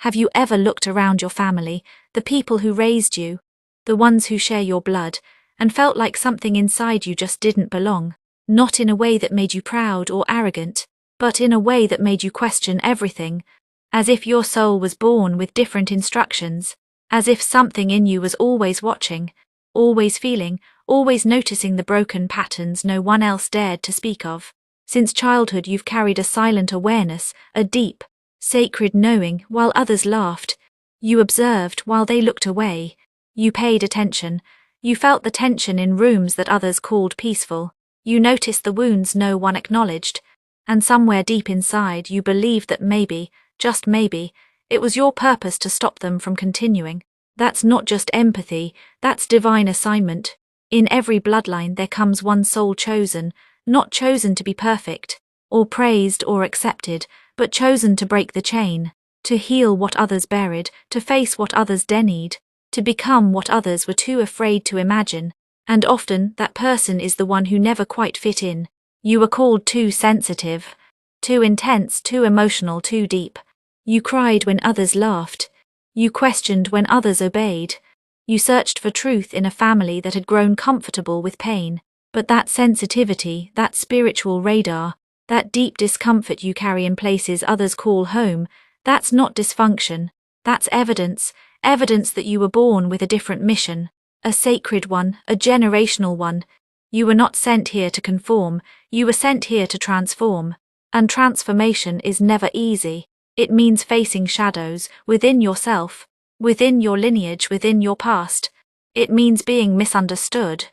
Have you ever looked around your family, the people who raised you, the ones who share your blood, and felt like something inside you just didn't belong? Not in a way that made you proud or arrogant, but in a way that made you question everything, as if your soul was born with different instructions, as if something in you was always watching, always feeling, always noticing the broken patterns no one else dared to speak of. Since childhood you've carried a silent awareness, a deep, sacred knowing while others laughed. You observed while they looked away. You paid attention. You felt the tension in rooms that others called peaceful. You noticed the wounds no one acknowledged. And somewhere deep inside you believed that maybe, just maybe, it was your purpose to stop them from continuing. That's not just empathy, that's divine assignment. In every bloodline there comes one soul chosen, not chosen to be perfect, or praised or accepted, but chosen to break the chain, to heal what others buried, to face what others denied, to become what others were too afraid to imagine. And often that person is the one who never quite fit in. You were called too sensitive, too intense, too emotional, too deep. You cried when others laughed. You questioned when others obeyed. You searched for truth in a family that had grown comfortable with pain. But that sensitivity, that spiritual radar, that deep discomfort you carry in places others call home, that's not dysfunction. That's evidence that you were born with a different mission, a sacred one, a generational one. You were not sent here to conform, you were sent here to transform. And transformation is never easy. It means facing shadows within yourself, within your lineage, within your past. It means being misunderstood,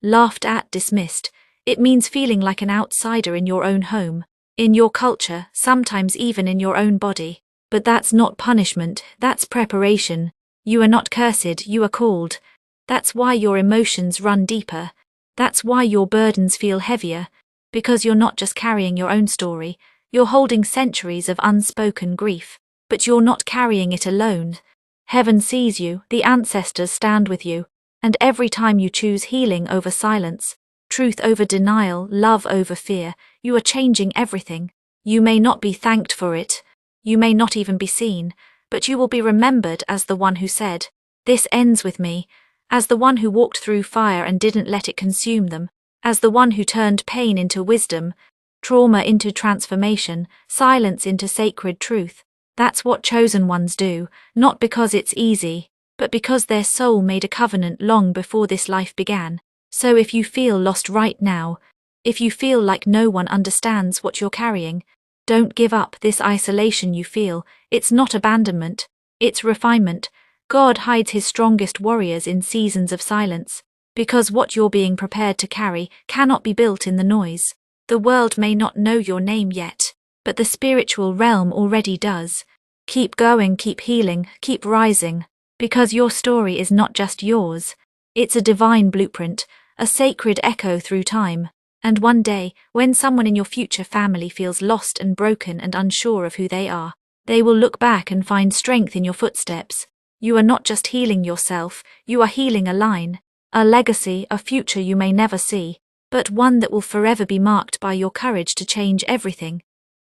laughed at, dismissed. It means feeling like an outsider in your own home, in your culture, sometimes even in your own body. But that's not punishment, that's preparation. You are not cursed, you are called. That's why your emotions run deeper. That's why your burdens feel heavier. Because you're not just carrying your own story, you're holding centuries of unspoken grief. But you're not carrying it alone. Heaven sees you, the ancestors stand with you. And every time you choose healing over silence, truth over denial, love over fear, you are changing everything. You may not be thanked for it. You may not even be seen, but you will be remembered as the one who said, "This ends with me," as the one who walked through fire and didn't let it consume them, as the one who turned pain into wisdom, trauma into transformation, silence into sacred truth. That's what chosen ones do, not because it's easy, but because their soul made a covenant long before this life began. So if you feel lost right now, if you feel like no one understands what you're carrying, don't give up. This isolation you feel, it's not abandonment, it's refinement. God hides his strongest warriors in seasons of silence, because what you're being prepared to carry cannot be built in the noise. The world may not know your name yet, but the spiritual realm already does. Keep going, keep healing, keep rising, because your story is not just yours. It's a divine blueprint, a sacred echo through time. And one day, when someone in your future family feels lost and broken and unsure of who they are, they will look back and find strength in your footsteps. You are not just healing yourself, you are healing a line, a legacy, a future you may never see, but one that will forever be marked by your courage to change everything.